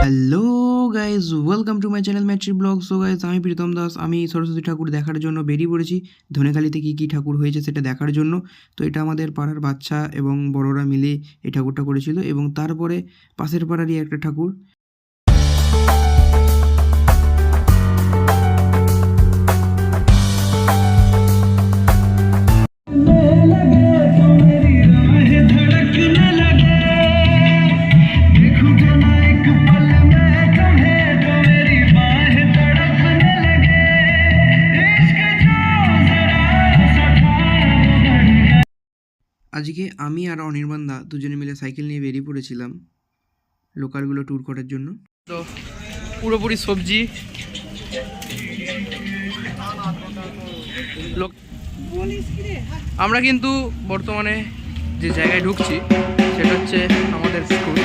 Hello guys, welcome to my channel matric blog. So guys, আমি প্রীতম দাস। আমি সরস্বতী ঠাকুর দেখার জন্য বেরিয়ে পড়েছি। ধনেখালিতে কী কী ঠাকুর হয়েছে সেটা দেখার জন্য। তো এটা আমাদের পাড়ার বাচ্চা এবং বড়রা মিলে এই ঠাকুরটা করেছিল, এবং তারপরে পাশের পাড়ারই একটা ঠাকুর। আজকে আমি আর অনির্বাণ দা দুজনে মিলে সাইকেল নিয়ে বেরিয়ে পড়েছিলাম লোকালগুলো ট্যুর করার জন্য। তো পুরোপুরি সবজি আমরা কিন্তু বর্তমানে যে জায়গায় ঢুকছি সেটা হচ্ছে আমাদের স্কুল।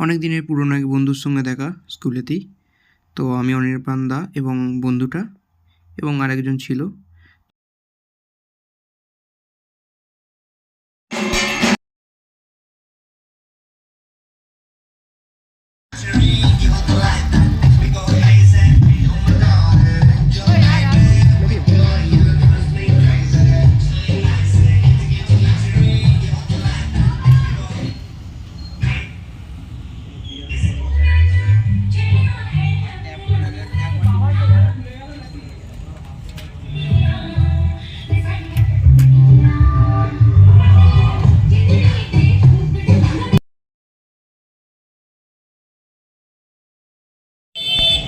অনেক দিনের পুরনো এক বন্ধুর সঙ্গে দেখা স্কুলেতেই। তো আমি অনির্বাণ দা এবং বন্ধুটা এবং আরেকজন ছিল।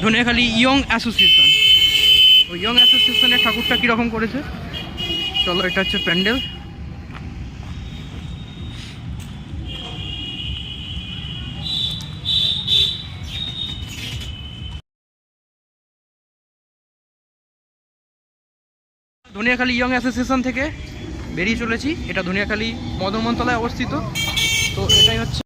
ধনেখালি ইয়ং অ্যাসোসিয়েশন, ওই ইয়ং অ্যাসোসিয়েশনের ঠাকুরটা কীরকম করেছে চলো। এটা হচ্ছে প্যান্ডেল। ধনিয়াখালী ইয়ং অ্যাসোসিয়েশন থেকে বেরিয়ে চলেছি। এটা ধনিয়াখালী মদনমোহনতলায় অবস্থিত। তো এটাই হচ্ছে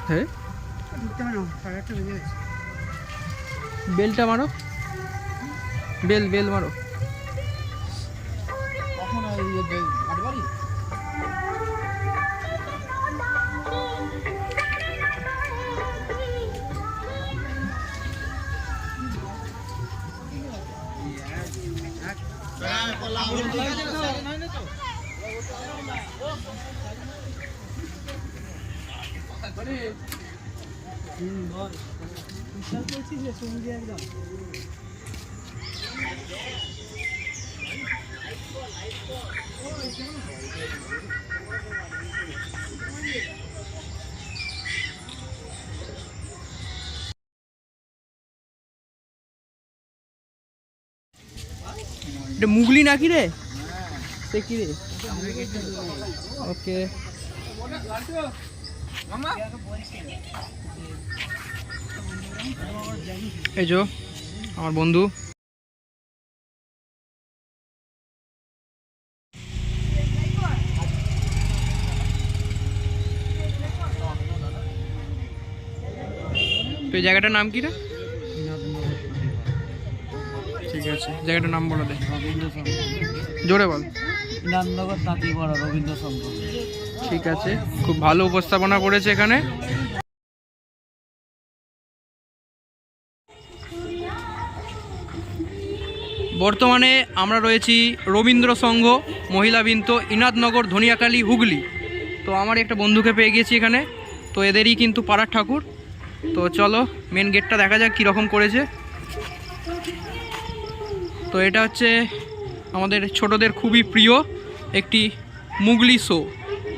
হ্যাঁ, বেলটা মারো, বেল বেল মারো। এটা মুগলি নাকি রে? সে কি রে? ওকে, এই যে আমার বন্ধু। তো এই জায়গাটার নাম কি রে? ঠিক আছে, জায়গাটার নাম বলে দে, জোরে বল। ইনাদনগর তাঁতিপাড়া রবীন্দ্র সংঘ। ঠিক আছে, খুব ভালো উপস্থাপনা করেছে এখানে। বর্তমানে আমরা রয়েছি রবীন্দ্র সংঘ মহিলা বৃন্দ, ইনাদনগর, ধনিয়াখালী, হুগলি। তো আমার একটা বন্ধুকে পেয়ে গেছি এখানে, তো এদেরই কিন্তু পাড়ার ঠাকুর। তো চলো মেন গেটটা দেখা যাক কীরকম করেছে। তো এটা হচ্ছে আমাদের ছোটদের খুবই প্রিয় একটি মুগলি শো।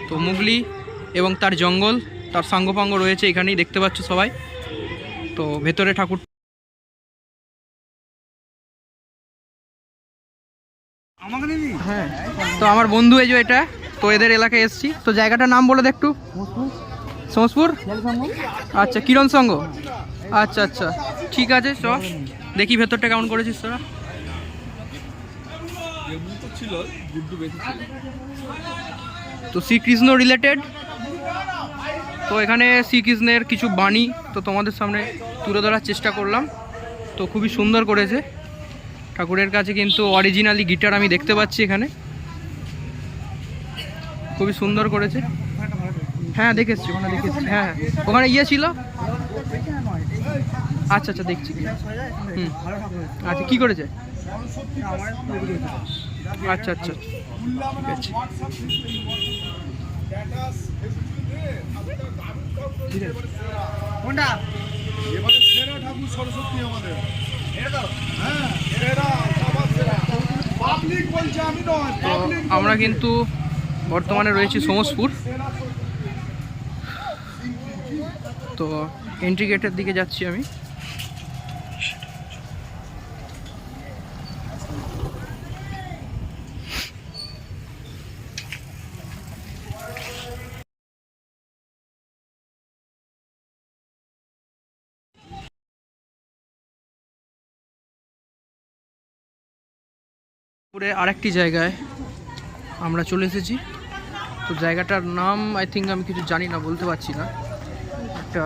তো মুগলি এবং তার জঙ্গল, তার সাঙ্গপাঙ্গ রয়েছে এখানেই, দেখতে পাচ্ছ সবাই। তো ভেতরে ঠাকুর, হ্যাঁ। তো আমার বন্ধু এই যে এটা, তো এদের এলাকায় এসছি। তো জায়গাটার নাম বলে দে একটু। সমসপুর। আচ্ছা, কিরণ সংঘ। আচ্ছা আচ্ছা, ঠিক আছে, চ দেখি ভেতরটা কেমন করেছিস তোরা। তো শ্রীকৃষ্ণ রিলেটেড, তো এখানে শ্রীকৃষ্ণের কিছু বাণী তো তোমাদের সামনে তুলে ধরার চেষ্টা করলাম। তো খুবই সুন্দর করেছে। ঠাকুরের কাছে কিন্তু অরিজিনালি গিটার আমি দেখতে পাচ্ছি এখানে, খুবই সুন্দর করেছে। হ্যাঁ দেখেছি, ওখানে দেখেছি, হ্যাঁ ওখানে ইয়ে ছিল। আচ্ছা আচ্ছা, দেখছি। হুম, আচ্ছা কী করেছে? আচ্ছা আচ্ছা, ঠিক আছে। কোনটা? এবারে সেরা ঠাকুর সরস্বতী আমাদের। হ্যাঁ, সেরা, সবার সেরা। পাবলিক বলছে, আমি নয়। তো আমরা কিন্তু বর্তমানে রয়েছি সমসপুর। তো এন্ট্রি গেটের দিকে যাচ্ছি আমি। আরেকটি জায়গায় আমরা চলে এসেছি। তো জায়গাটার নাম আই থিঙ্ক আমি কিছু জানি না, বলতে পারছি না। একটা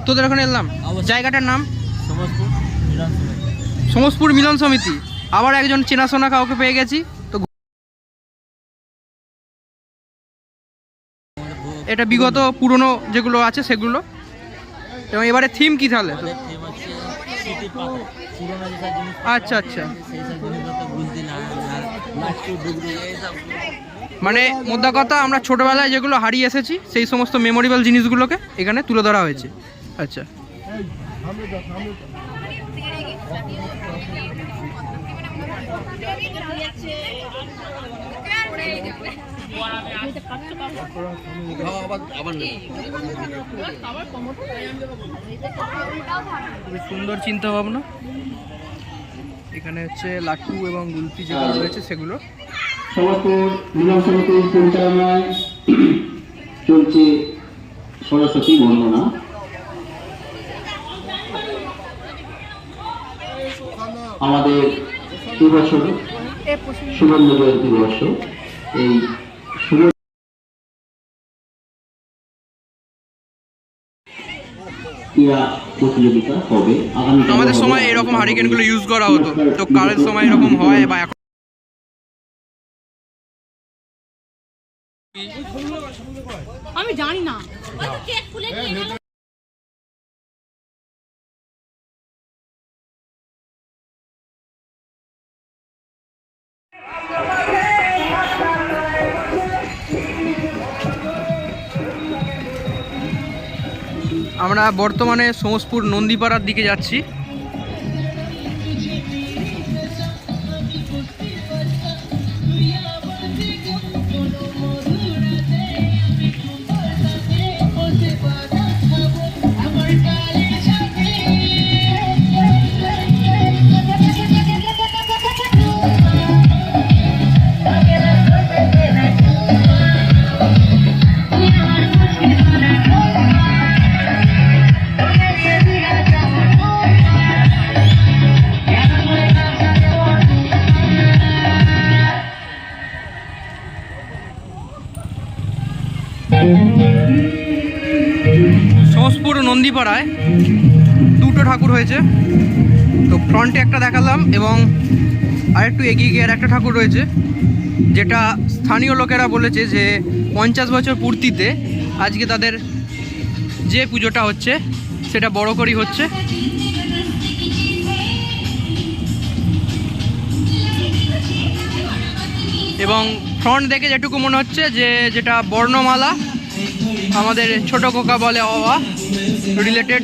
তোদের ওখানে এলাম। জায়গাটার নাম সমসপুর মিলন সমিতি। আবার একজন চেনাশোনা কাউকে পেয়ে গেছি। তো এটা বিগত পুরনো যেগুলো আছে সেগুলো, এবং এবারে থিম কি তাহলে? আচ্ছা আচ্ছা, মানে মোদ্দা কথা আমরা ছোটবেলায় যেগুলো হারিয়ে এসেছি সেই সমস্ত মেমোরেবল জিনিসগুলোকে এখানে তুলে ধরা হয়েছে। আচ্ছা, খুবই সুন্দর চিন্তা ভাবনা। এখানে হচ্ছে লাট্টু এবং গুলতি যেগুলো রয়েছে সেগুলো। সমস্পুর মিলন সমিতির পরিচালনায় চলছে সরস্বতী বন্দনা। আমাদের এবছর সুবর্ণ জয়ন্তী বর্ষ। এই ক্রীড়া প্রতিযোগিতা হবে আগামী। আমাদের সময় এরকম হারিকেনগুলো ইউজ করা হতো, তো কালের সময় এরকম হয় বা এখন আমি জানি না। আমরা বর্তমানে সোমসপুর নন্দীপাড়ার দিকে যাচ্ছি। সোমসপুর নন্দীপাড়ায় দুটো ঠাকুর হয়েছে, তো ফ্রন্টে একটা দেখালাম এবং আরেকটু এগিয়ে গিয়ে আর একটা ঠাকুর রয়েছে, যেটা স্থানীয় লোকেরা বলেছে যে 50 বছর পূর্তিতে আজকে তাদের যে পুজোটা হচ্ছে সেটা বড় করেই হচ্ছে। এবং ফ্রন্ট দেখে যেটুকু মনে হচ্ছে যে যেটা বর্ণমালা আমাদের ছোট খোকা বলে অ রিলেটেড।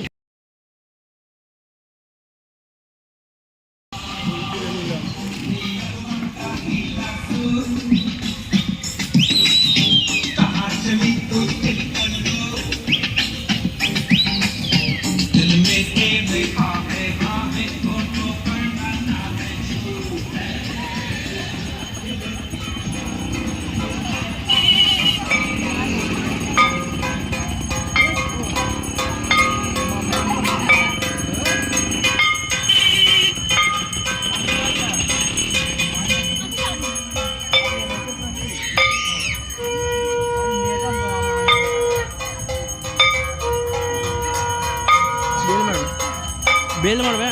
বেল মারবে,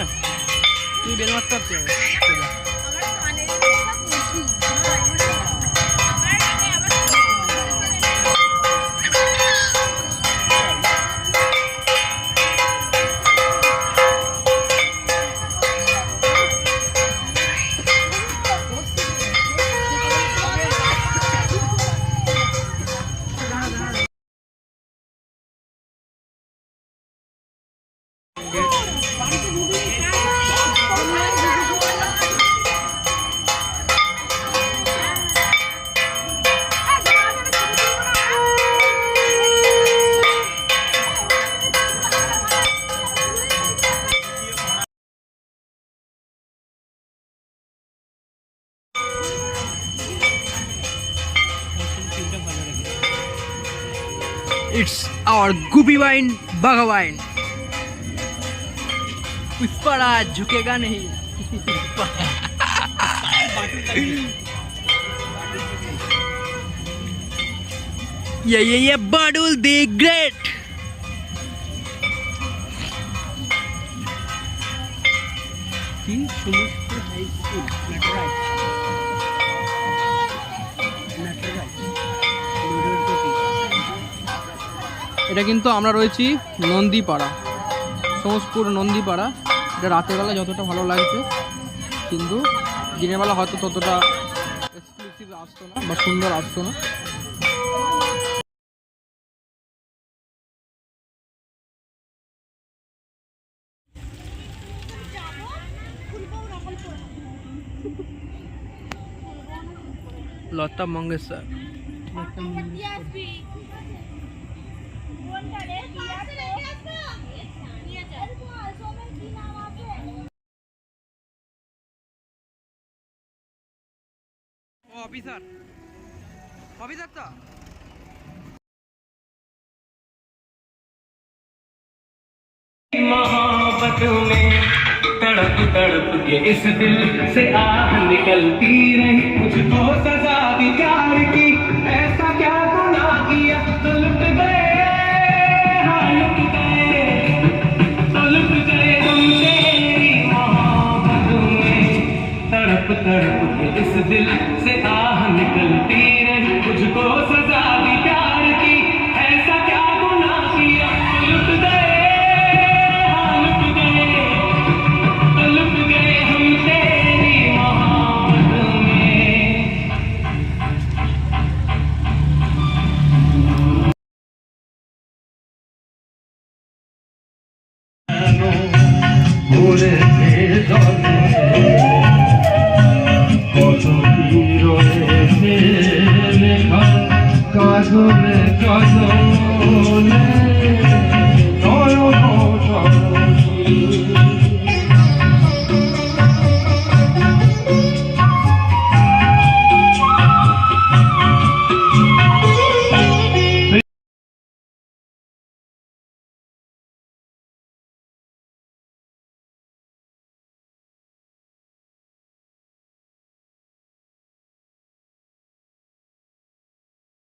তুই বেল মারতে পারছি। It's our Gubi wine, Baga wine. पुष्परा झुकेगा नहीं। ये बाडुल द ग्रेट। এটা কিন্তু আমরা রয়েছি নন্দীপাড়া, সোমসপুর নন্দীপাড়া। এটা রাতের বেলা যতটা ভালো লাগছে, কিন্তু দিনের বেলা হয়তো ততটা এক্সক্লুসিভ আসতো না বা সুন্দর আসতো না। লতা মঙ্গেশকর। ऑफिसर ऑफिसर था मोहब्बत में तड़प तड़प के इस दिल से आह निकलती रही, मुझको सजा दी प्यार की, ऐसा क्या गुनाह किया तो लुट गए, हाँ लुट गए, तो लुट गए तुम तेरी मोहब्बत में। तड़प तड़प के इस दिल से आह निकलती रही, मुझको सजा दी प्यार की, ऐसा क्या गुनाह किया तो लुट गए, কাজলে কাজলে